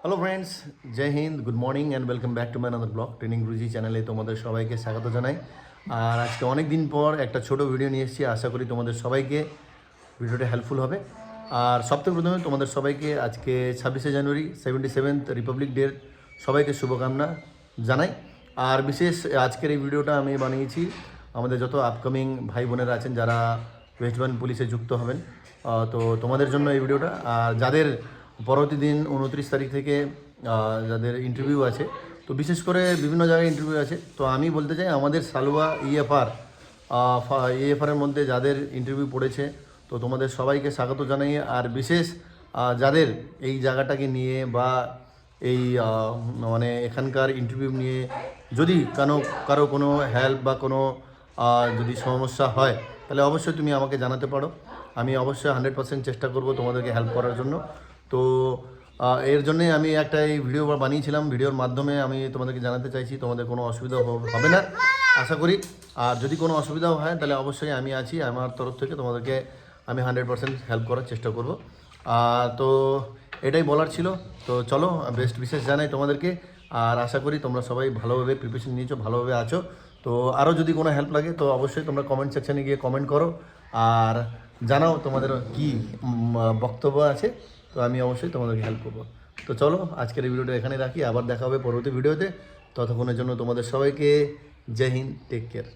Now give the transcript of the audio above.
Hello friends, জয় হিন্দ, good morning and welcome back to my another blog training Guruji চ্যানেলে তোমাদের সবাইকে স্বাগত জানাই। আর আজকে অনেক দিন পর একটা ছোট ভিডিও নিয়ে এসেছি। আশা করি তোমাদের সবাইকে ভিডিওটা হেল্পফুল হবে। আর সবথেকে প্রথমে তোমাদের সবাইকে আজকে 26শে জানুয়ারি 77th রিপাবলিক ডের সবাইকে শুভকামনা জানাই। আর বিশেষ আজকের এই ভিডিওটা আমি বানিয়েছি আমাদের যত আপকামিং ভাই বোনেরা আছেন যারা ওয়েস্ট বেঙ্গল পুলিশে যুক্ত হবেন, তো তোমাদের জন্য এই ভিডিওটা। আর যাদের পরবর্তী দিন 29 তারিখ থেকে যাদের ইন্টারভিউ আছে, তো বিশেষ করে বিভিন্ন জায়গায় ইন্টারভিউ আছে, তো আমি বলতে চাই আমাদের সালুয়া ইএফআরের মধ্যে যাদের ইন্টারভিউ পড়েছে, তো তোমাদের সবাইকে স্বাগত জানাই। আর বিশেষ যাদের এই জায়গাটাকে নিয়ে বা এই মানে এখানকার ইন্টারভিউ নিয়ে যদি কারো কোনো হেল্প বা কোনো যদি সমস্যা হয়, তাহলে অবশ্যই তুমি আমাকে জানাতে পারো। আমি অবশ্যই 100% চেষ্টা করব তোমাদেরকে হেল্প করার জন্য। তো এর জন্যে আমি একটা এই ভিডিও বানিয়েছিলাম। ভিডিওর মাধ্যমে আমি তোমাদেরকে জানাতে চাইছি তোমাদের কোনো অসুবিধা হবে না আশা করি। আর যদি কোনো অসুবিধাও হয় তাহলে অবশ্যই আমি আছি, আমার তরফ থেকে তোমাদেরকে আমি 100% হেল্প করার চেষ্টা করব। তো এটাই বলার ছিল। তো চলো, বেস্ট বিশেষ জানাই তোমাদেরকে। আর আশা করি তোমরা সবাই ভালোভাবে প্রিপারেশন নিয়েছো, ভালোভাবে আছো। তো আরও যদি কোনো হেল্প লাগে তো অবশ্যই তোমরা কমেন্ট সেকশানে গিয়ে কমেন্ট করো আর জানাও তোমাদের কি বক্তব্য আছে। তো আমি অবশ্যই তোমাদেরকে হেল্প করবো। তো চলো, আজকের এই ভিডিওটা এখানে রাখি, আবার দেখা হবে পরবর্তী ভিডিওতে। ততক্ষণের জন্য তোমাদের সবাইকে জয় হিন্দ, টেক কেয়ার।